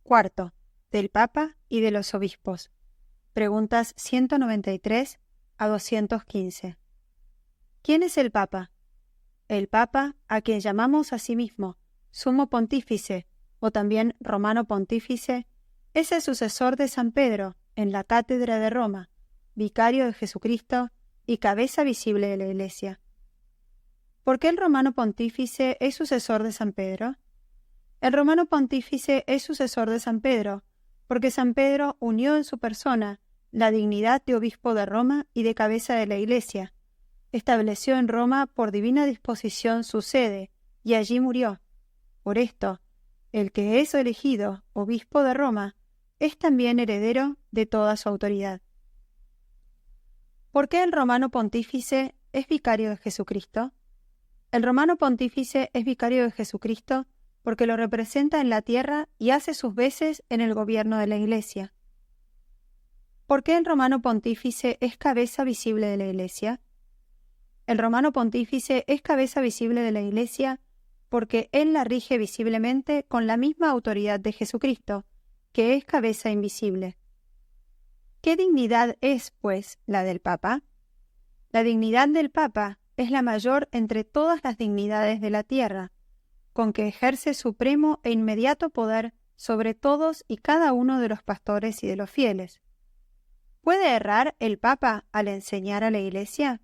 Cuarto, del Papa y de los obispos. Preguntas 193 a 215. ¿Quién es el Papa? El Papa, a quien llamamos asimismo Sumo Pontífice o también Romano Pontífice, es el sucesor de San Pedro en la Cátedra de Roma, vicario de Jesucristo y cabeza visible de la Iglesia. ¿Por qué el Romano Pontífice es sucesor de San Pedro? El Romano Pontífice es sucesor de San Pedro, porque San Pedro unió en su persona la dignidad de obispo de Roma y de cabeza de la Iglesia. Estableció en Roma por divina disposición su sede, y allí murió. Por esto, el que es elegido obispo de Roma es también heredero de toda su autoridad. ¿Por qué el Romano Pontífice es vicario de Jesucristo? El Romano Pontífice es vicario de Jesucristo porque lo representa en la tierra y hace sus veces en el gobierno de la Iglesia. ¿Por qué el Romano Pontífice es cabeza visible de la Iglesia? El Romano Pontífice es cabeza visible de la Iglesia porque él la rige visiblemente con la misma autoridad de Jesucristo, que es cabeza invisible. ¿Qué dignidad es, pues, la del Papa? La dignidad del Papa es la mayor entre todas las dignidades de la tierra, con que ejerce supremo e inmediato poder sobre todos y cada uno de los pastores y de los fieles. ¿Puede errar el Papa al enseñar a la Iglesia?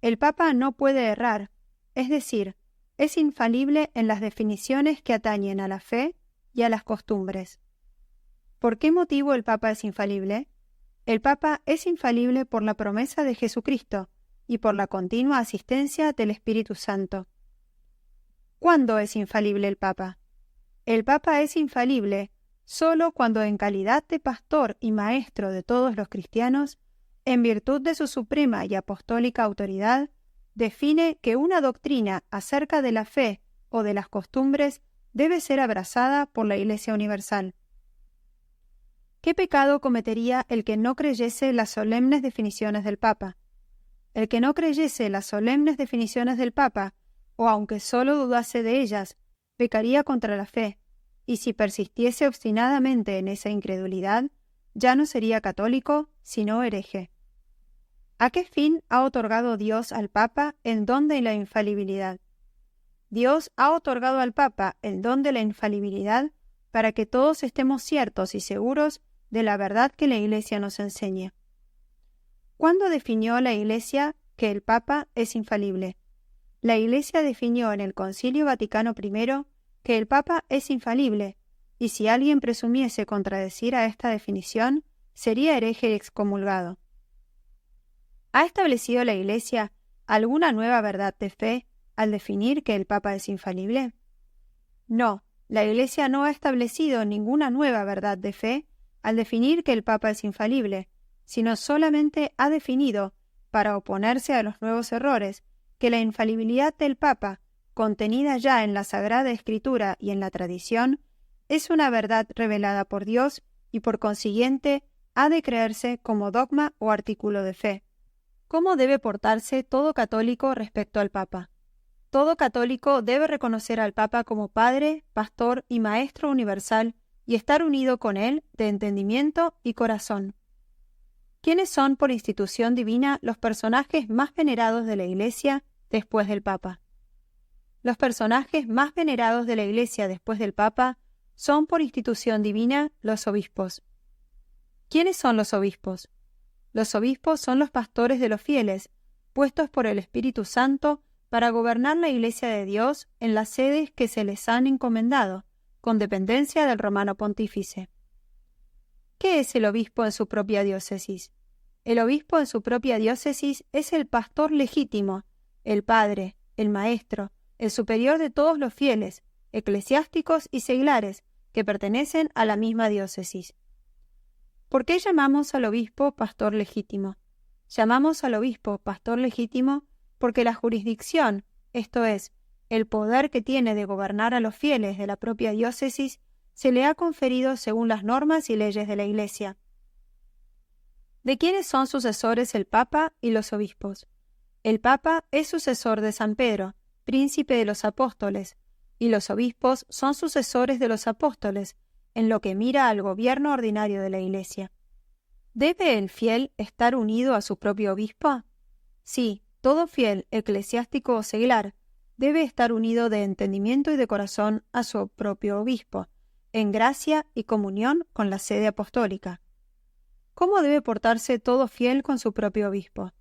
El Papa no puede errar, es decir, es infalible en las definiciones que atañen a la fe y a las costumbres. ¿Por qué motivo el Papa es infalible? El Papa es infalible por la promesa de Jesucristo y por la continua asistencia del Espíritu Santo. ¿Cuándo es infalible el Papa? El Papa es infalible solo cuando en calidad de pastor y maestro de todos los cristianos, en virtud de su suprema y apostólica autoridad, define que una doctrina acerca de la fe o de las costumbres debe ser abrazada por la Iglesia universal. ¿Qué pecado cometería el que no creyese las solemnes definiciones del Papa? El que no creyese las solemnes definiciones del Papa, o aunque solo dudase de ellas, pecaría contra la fe, y si persistiese obstinadamente en esa incredulidad, ya no sería católico, sino hereje. ¿A qué fin ha otorgado Dios al Papa el don de la infalibilidad? Dios ha otorgado al Papa el don de la infalibilidad para que todos estemos ciertos y seguros de la verdad que la Iglesia nos enseña. ¿Cuándo definió la Iglesia que el Papa es infalible? La Iglesia definió en el Concilio Vaticano I que el Papa es infalible, y si alguien presumiese contradecir a esta definición, sería hereje y excomulgado. ¿Ha establecido la Iglesia alguna nueva verdad de fe al definir que el Papa es infalible? No, la Iglesia no ha establecido ninguna nueva verdad de fe al definir que el Papa es infalible, sino solamente ha definido, para oponerse a los nuevos errores, que la infalibilidad del Papa, contenida ya en la Sagrada Escritura y en la tradición, es una verdad revelada por Dios y por consiguiente ha de creerse como dogma o artículo de fe. ¿Cómo debe portarse todo católico respecto al Papa? Todo católico debe reconocer al Papa como Padre, Pastor y Maestro universal y estar unido con él de entendimiento y corazón. ¿Quiénes son por institución divina los personajes más venerados de la Iglesia después del Papa? Los personajes más venerados de la Iglesia después del Papa son por institución divina los obispos. ¿Quiénes son los obispos? Los obispos son los pastores de los fieles, puestos por el Espíritu Santo para gobernar la Iglesia de Dios en las sedes que se les han encomendado, con dependencia del Romano Pontífice. ¿Qué es el obispo en su propia diócesis? El obispo en su propia diócesis es el pastor legítimo, el padre, el maestro, el superior de todos los fieles, eclesiásticos y seglares que pertenecen a la misma diócesis. ¿Por qué llamamos al obispo pastor legítimo? Llamamos al obispo pastor legítimo porque la jurisdicción, esto es, el poder que tiene de gobernar a los fieles de la propia diócesis, se le ha conferido según las normas y leyes de la Iglesia. ¿De quiénes son sucesores el Papa y los obispos? El Papa es sucesor de San Pedro, príncipe de los apóstoles, y los obispos son sucesores de los apóstoles, en lo que mira al gobierno ordinario de la Iglesia. ¿Debe el fiel estar unido a su propio obispo? Sí, todo fiel, eclesiástico o seglar, debe estar unido de entendimiento y de corazón a su propio obispo, en gracia y comunión con la sede apostólica. ¿Cómo debe portarse todo fiel con su propio obispo?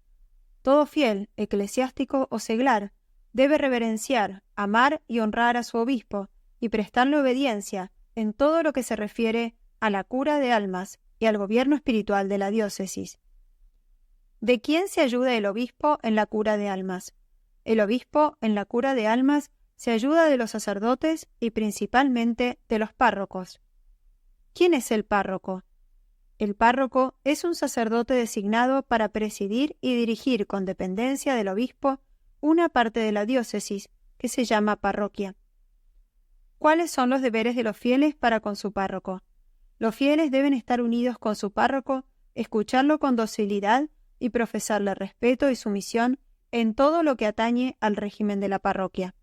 Todo fiel, eclesiástico o seglar, debe reverenciar, amar y honrar a su obispo y prestarle obediencia en todo lo que se refiere a la cura de almas y al gobierno espiritual de la diócesis. ¿De quién se ayuda el obispo en la cura de almas? El obispo en la cura de almas se ayuda de los sacerdotes y principalmente de los párrocos. ¿Quién es el párroco? El párroco es un sacerdote designado para presidir y dirigir con dependencia del obispo una parte de la diócesis, que se llama parroquia. ¿Cuáles son los deberes de los fieles para con su párroco? Los fieles deben estar unidos con su párroco, escucharlo con docilidad y profesarle respeto y sumisión en todo lo que atañe al régimen de la parroquia.